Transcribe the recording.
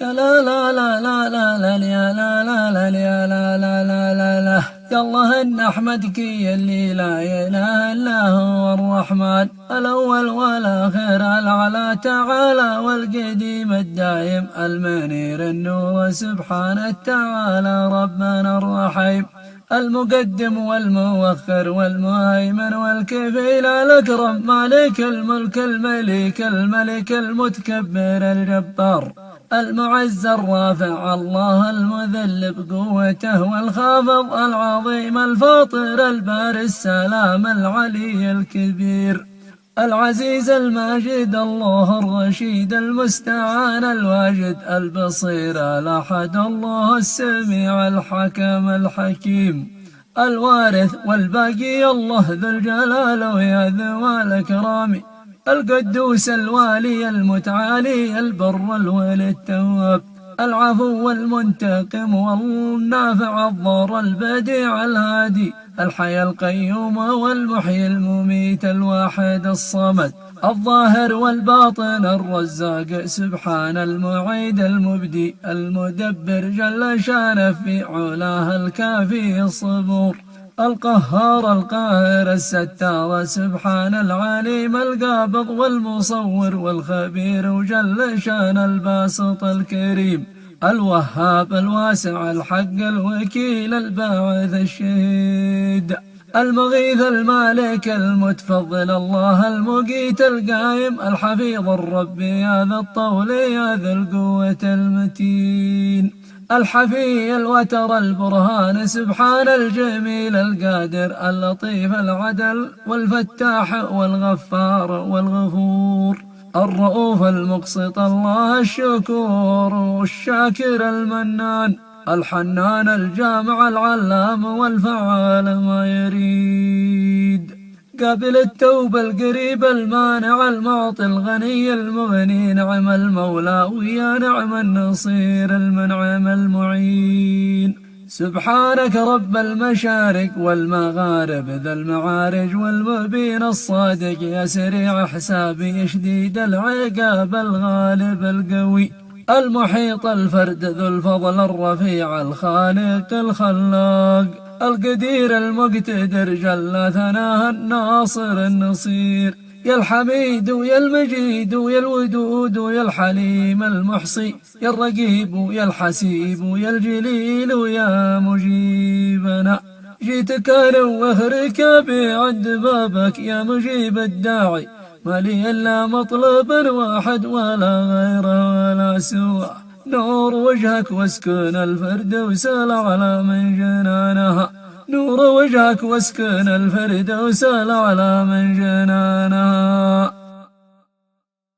يا لا لا لا لا لا لا يا لا لا لا يا لا لا لا لا لا يا الله ان احمدك يا اللي لا اله الا هو الرحمن الاول والاخر الاعلى تعالى والقديم الدائم المنير النور سبحانه تعالى ربنا الرحيم المقدم والمؤخر والمهيمن والكفيل الأكرم مالك الملك الملك المتكبر الجبار المعز الرافع الله المذل بقوته والخافض العظيم الفاطر الباري السلام العلي الكبير العزيز الماجد الله الرشيد المستعان الواجد البصير الأحد الله السميع الحكم الحكيم الوارث والباقي الله ذو الجلال ويا ذوى الإكرام القدوس الوالي المتعالي البر الولي التواب العفو والمنتقم والنافع الضار البديع الهادي الحي القيوم والمحيي المميت الواحد الصمد الظاهر والباطن الرزاق سبحان المعيد المبدي المدبر جل شانه في علاه الكافي الصبور القهار القاهر الستار سبحان العليم القابض والمصور والخبير جل شان الباسط الكريم الوهاب الواسع الحق الوكيل الباعث الشهيد المغيث المالك المتفضل الله المقيت القايم الحفيظ الرب يا ذا الطول يا ذا القوة المتين الحفي الوتر البرهان سبحان الجميل القادر اللطيف العدل والفتاح والغفار والغفور الرؤوف المقسط الله الشكور والشاكر المنان الحنان الجامع العلام والفعال ما يريد قابل التوب القريب المانع المعطي الغني المغني نعم المولى ويا نعم النصير المنعم المعين سبحانك رب المشارق والمغارب ذا المعارج والمبين الصادق يا سريع حسابي شديد العقاب الغالب القوي المحيط الفرد ذو الفضل الرفيع الخالق الخلاق القدير المقتدر جل ثناه الناصر النصير يا الحميد ويا المجيد ويا الودود ويا الحليم المحصي يا الرقيب ويا الحسيب ويا الجليل ويا مجيبنا جيتك انا وهرك بعد بابك يا مجيب الداعي ما لي الا مطلب واحد ولا غير ولا سوى نور وجهك واسكن الفردوس على من جنانها نور وجهك واسكن الفردوس على من جنانها